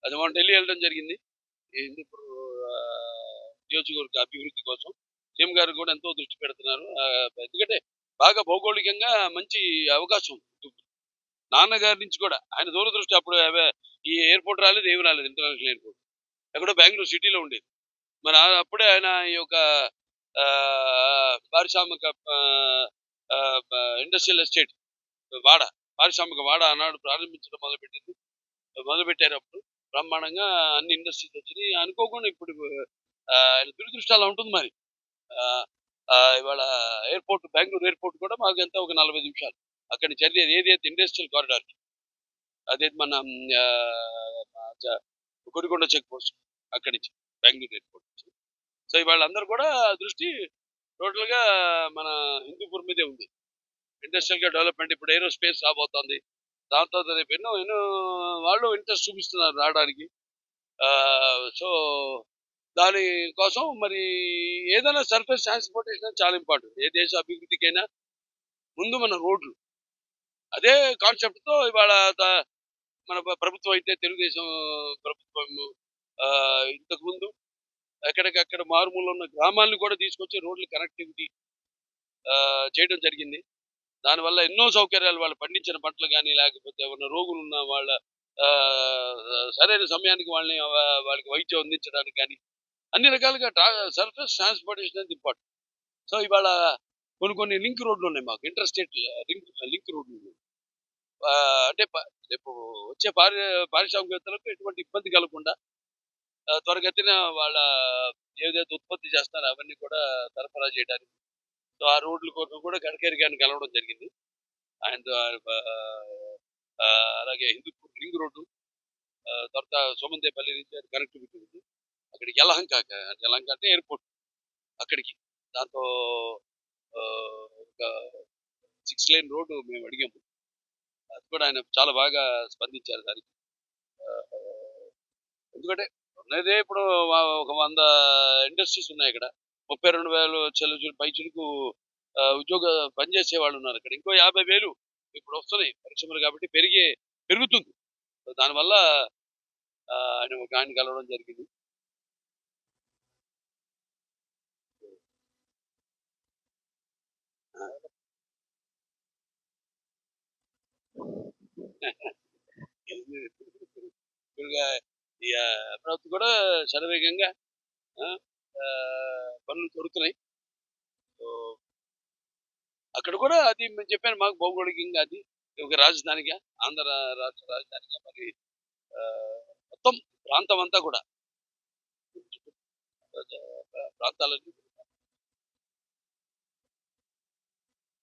అది మనం ఢిల్లీ వెళ్ళడం జరిగింది. హిందూపూర్ నియోజకవర్గ అభివృద్ధి కోసం సీఎం గారు కూడా ఎంతో దృష్టి పెడుతున్నారు. ఎందుకంటే బాగా భౌగోళికంగా మంచి అవకాశం. నాన్నగారి నుంచి కూడా ఆయన దూరదృష్టి. అప్పుడు ఈ ఎయిర్పోర్ట్ రాలేదు, ఏమి రాలేదు, ఇంటర్నేషనల్ ఎయిర్పోర్ట్ ఎక్కడో బెంగళూరు సిటీలో ఉండేది. మరి అప్పుడే ఆయన ఈ యొక్క పారిశ్రామిక ఇండస్ట్రియల్ ఎస్టేట్ వాడ, పారిశ్రామిక వాడ ఆనాడు ప్రారంభించడం మొదలుపెట్టారు. అప్పుడు బ్రహ్మాండంగా అన్ని ఇండస్ట్రీస్ వచ్చినాయి. అనుకోకుండా ఇప్పుడు ఆయన దురదృష్టి అలా ఉంటుంది. మరి ఇవాళ ఎయిర్పోర్ట్, బెంగళూరు ఎయిర్పోర్ట్ కూడా మాకు ఎంత ఒక 40 నిమిషాలు అక్కడి నుంచి జరిగేది. ఏదైతే ఇండస్ట్రియల్ కారిడార్, అదే మన గుడికొండ చెక్ పోస్ట్ అక్కడి నుంచి బెంగళూరు ఎయిర్పోర్ట్. సో ఇవాళ అందరూ కూడా దృష్టి టోటల్ గా మన హిందూపూర్ మీదే ఉంది. ఇండస్ట్రియల్ గా డెవలప్మెంట్, ఇప్పుడు ఏరోస్పేస్ రాబోతోంది. దాంతో రేపు ఎన్నో వాళ్ళు ఇంట్రెస్ట్ చూపిస్తున్నారు రావడానికి. సో దాని కోసం మరి ఏదైనా సర్ఫేస్ ట్రాన్స్పోర్టేషన్ చాలా ఇంపార్టెంట్. ఏ దేశ అభివృద్ధికైనా ముందు మన రోడ్లు. అదే కాన్సెప్ట్ తో ఇవాళ మన ప్రభుత్వం అయితే, తెలుగుదేశం ప్రభుత్వం ఇంతకు ముందు ఎక్కడికక్కడ మారుమూల ఉన్న గ్రామాలను కూడా తీసుకొచ్చి రోడ్లు కనెక్టివిటీ చేయడం జరిగింది. దానివల్ల ఎన్నో సౌకర్యాలు, వాళ్ళు పండించిన పంటలు కానీ, లేకపోతే ఎవరైనా రోగులు ఉన్న వాళ్ళ సరైన సమయానికి వాళ్ళకి వైద్యం అందించడానికి కానీ అన్ని రకాలుగా సర్ఫేస్ ట్రాన్స్పోర్టేషన్ అనేది ఇంపార్టెంట్. సో ఇవాళ కొన్ని లింక్ రోడ్లు ఉన్నాయి మాకు, ఇంటర్ స్టేట్ లింక్ రోడ్లు. అంటే రేపు వచ్చే పారిశ్రామికవేత్తలకు ఎటువంటి ఇబ్బంది కలగకుండా త్వరగతిన వాళ్ళ ఏదైతే ఉత్పత్తి చేస్తారో అవన్నీ కూడా సరఫరా చేయడానికి. సో ఆ రోడ్ల కోసం కూడా గడ్కరీ గారిని కలవడం జరిగింది. అండ్ అలాగే హిందూపూర్ రింగ్ రోడ్డు, తర్వాత సోమందేపల్లి నుంచి కనెక్టివిటీ ఉంది. అక్కడికి యలహంక అంటే ఎయిర్పోర్ట్, అక్కడికి దాంతో ఒక 6 లేన్ రోడ్డు మేము అడిగాము. అది కూడా ఆయన చాలా బాగా స్పందించారు దానికి. ఎందుకంటే ఉన్నదే ఇప్పుడు ఒక 100 ఇండస్ట్రీస్ ఉన్నాయి ఇక్కడ. 32,000 పైచులకు ఉద్యోగ పనిచేసే వాళ్ళు ఉన్నారు ఇక్కడ. ఇంకో 50,000 ఇప్పుడు వస్తున్నాయి పరిశ్రమలు, కాబట్టి పెరుగుతుంది. దానివల్ల ఆయన కలవడం జరిగింది. అమరావతి కూడా శరవేగంగా పనులు జరుగుతున్నాయి. అక్కడ కూడా అది మేము చెప్పాను, మాకు భౌగోళికంగా అది ఒక రాజధానిగా, ఆంధ్ర రాష్ట్ర రాజధానిగా మరి మొత్తం ప్రాంతం అంతా కూడా ప్రాంతాలన్నీ